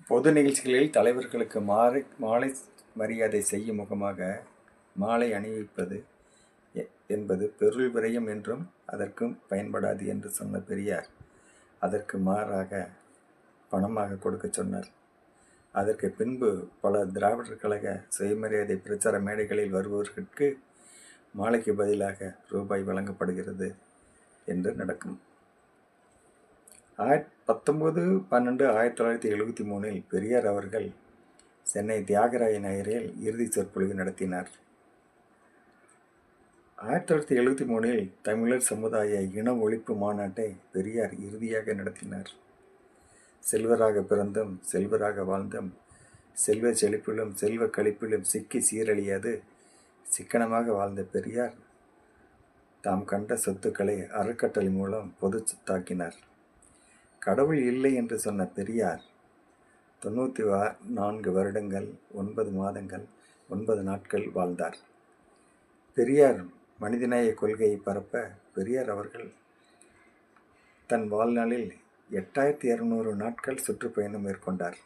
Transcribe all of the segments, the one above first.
பொது நிகழ்ச்சிகளில் தலைவர்களுக்கு மாலை மரியாதை செய்யும் முகமாக மாலை அணிவிப்பது என்பது பொருள் விரயம் என்றும் அதற்கும் பயன்படாது என்று சொன்ன பெரியார் அதற்கு மாறாக பணமாக கொடுக்க சொன்னார். அதற்கு பின்பு பல திராவிடர் கழக சுயமரியாதை பிரச்சார மேடைகளில் வருபவர்களுக்கு மாலைக்கு பதிலாக ரூபாய் வழங்கப்படுகிறது என்று நடக்கும். 19/12/1973 பெரியார் அவர்கள் சென்னை தியாகராய நகரில் இறுதி சொற்பொழிவு நடத்தினார். 1973 தமிழர் சமுதாய இன ஒழிப்பு மாநாட்டை பெரியார் இறுதியாக நடத்தினார். செல்வராக பிறந்தும் செல்வராக வாழ்ந்தும் செல்வ செழிப்பிலும் செல்வ கழிப்பிலும் சிக்கி சீரழியாது சிக்கனமாக வாழ்ந்த பெரியார் தாம் கண்ட சொத்துக்களை அறக்கட்டளை மூலம் பொது சொத்தாக்கினார். கடவுள் இல்லை என்று சொன்ன பெரியார் 94 வருடங்கள் 9 மாதங்கள் 9 நாட்கள் வாழ்ந்தார். பெரியார் மனிதநேய கொள்கையை பரப்ப பெரியார் அவர்கள் தன் வாழ்நாளில் 8200 நாட்கள் சுற்றுப்பயணம் மேற்கொண்டார்.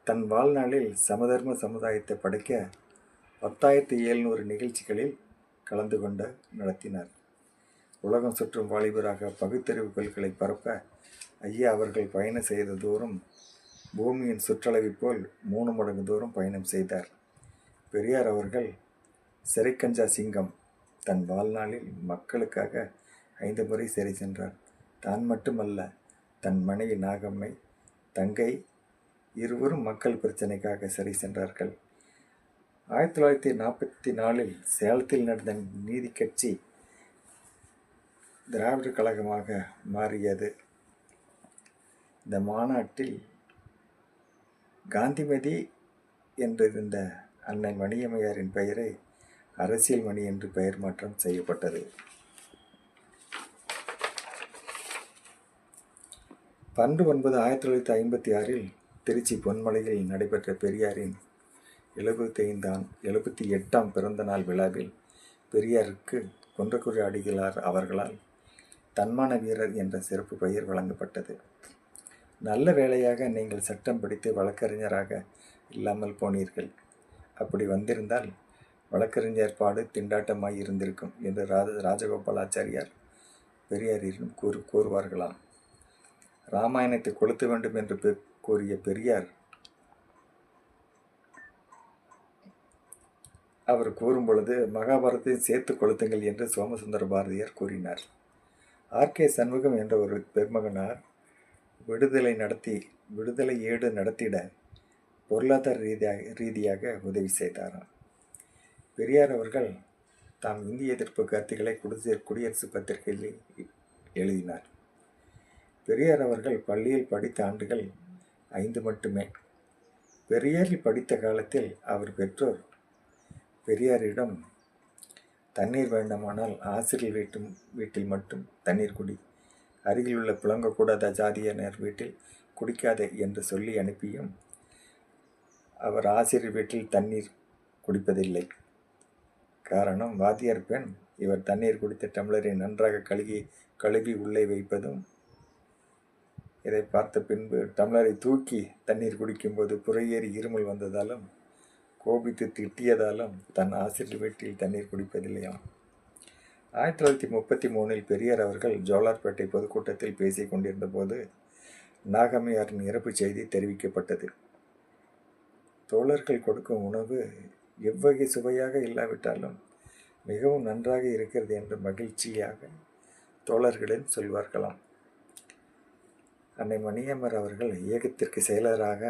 தன் வாழ்நாளில் சமதர்ம சமுதாயத்தை படைக்க 10,700 நிகழ்ச்சிகளில் கலந்து கொண்டு நடத்தினார். உலகம் சுற்றும் வாலிபராக பகுத்தறிவு கொள்கைகளை பரப்ப ஐயா அவர்கள் பயணம் செய்த தூரம் பூமியின் சுற்றளவை போல் 3 மடங்கு தூரம் பயணம் செய்தார். பெரியார் அவர்கள் சிறைக்கஞ்சா சிங்கம் தன் வாழ்நாளில் மக்களுக்காக 5 முறை சிறை சென்றார். தான் மட்டுமல்ல, தன் மனைவி நாகம்மை, தங்கை இருவரும் மக்கள் பிரச்சனைக்காக சிறை சென்றார்கள். 1944 சேலத்தில் நடந்த நீதி கட்சி திராவிடர் கழகமாக மாறியது. இந்த மாநாட்டில் காந்திமதி என்றிருந்த அன்னை மணியம்மையாரின் பெயரை அரசியல் மணி என்று பெயர் மாற்றம் செய்யப்பட்டது. 12/9/1956 திருச்சி பொன்மலையில் நடைபெற்ற பெரியாரின் 78ஆம் பிறந்த நாள் விழாவில் பெரியாருக்கு குன்றக்குடி அடிகளார் அவர்களால் தன்மான வீரர் என்ற சிறப்பு பெயர் வழங்கப்பட்டது. நல்ல வேளையாக நீங்கள் சட்டம் படித்து வழக்கறிஞராக இல்லாமல் போனீர்கள். அப்படி வந்திருந்தால் வழக்கறிஞர் பாடு திண்டாட்டமாய் இருந்திருக்கும் என்று ராஜகோபாலாச்சாரியார் பெரியாரிடம் கூறுவார்களாம். ராமாயணத்தை கொளுத்த வேண்டும் என்று கூறிய பெரியார் அவர் கூறும் பொழுது மகாபாரதத்தை சேர்த்து கொளுத்துங்கள் என்று சோமசுந்தர பாரதியார் கூறினார். ஆர்.கே. சண்முகம் என்ற ஒரு பெருமகனார் விடுதலை ஏடு நடத்திட பொருளாதார ரீதியாக உதவி செய்தாராம். பெரியார் அவர்கள் தாம் இந்திய எதிர்ப்பு கருத்துக்களை குடியரசு பத்திரிகையில் எழுதினார். பெரியார் அவர்கள் பள்ளியில் படித்த ஆண்டுகள் 5 மட்டுமே. பெரியாரில் படித்த காலத்தில் அவர் பெற்றோர் பெரியாரிடம் தண்ணீர் வேண்டுமானால் ஆசிரியர் வீட்டில் மட்டும் தண்ணீர் குடி, அருகில் உள்ள புழங்கக்கூடாத ஜாதியினர் வீட்டில் குடிக்காதே என்று சொல்லி அனுப்பியும் அவர் ஆசிரியர் வீட்டில் தண்ணீர் குடிப்பதில்லை. காரணம், வாத்தியார் பெண் இவர் தண்ணீர் குடித்த டம்ளரை நன்றாக கழுவி உள்ளே வைப்பதும், இதை பார்த்த பின்பு டம்ளரை தூக்கி தண்ணீர் குடிக்கும்போது புறையேறி இருமல் வந்ததாலும் கோபித்து திட்டியதாலும் தன் ஆசிரியர் வீட்டில் தண்ணீர் குடிப்பதில்லையாம். 1933 பெரியார் அவர்கள் ஜோலார்பேட்டை பொதுக்கூட்டத்தில் பேசிக் கொண்டிருந்த போது நாகம்மையாரின் இறப்பு செய்தி தெரிவிக்கப்பட்டது. தோழர்கள் கொடுக்கும் உணவு எவ்வகை சுவையாக இல்லாவிட்டாலும் மிகவும் நன்றாக இருக்கிறது என்று மகிழ்ச்சியாக தோழர்களிடம் சொல்வார்களாம். அன்னை மணியம்மர் அவர்கள் இயக்கத்திற்கு செயலராக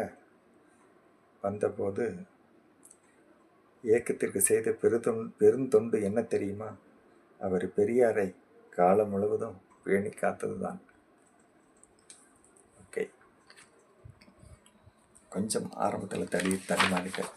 வந்தபோது இயக்கத்திற்கு செய்த பெருந்தொண்டு என்ன தெரியுமா? அவர் பெரியாரை காலம் முழுவதும் பேணி காத்ததுதான். ஓகே, கொஞ்சம் ஆரம்பத்தில் தடுமாறிட்டேன்.